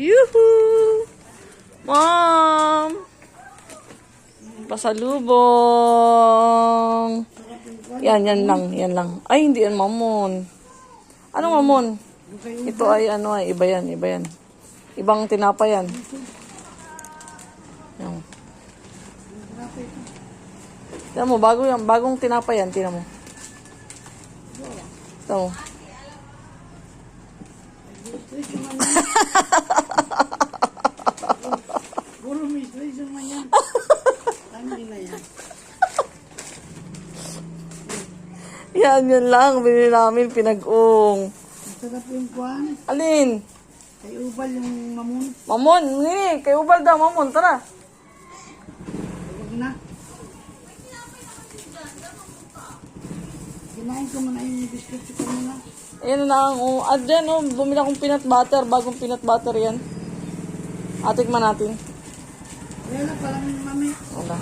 Yoo-hoo! Mom! Pasalubong! Yan lang. Ay, hindi yan mamon. Anong mamon? Ito ay iba yan. Ibang tinapa yan. Yan. Tignan mo, bagong tinapa yan, tignan mo. Ito mo. Puro mistress naman yan. Tangin na yan. Yan lang. Binili namin pinag-ung. Masarap yung kuhan. Alin? Kay Ubal yung mamon. Mamon. Nini, kay Ubal daw. Mamon, tara. Huwag na. Kinain ko muna yung biscuit ko muna. Ayan na ang, bumili akong peanut butter. Bagong peanut butter yan. Atikman natin. Wala pa lang mami. Wala.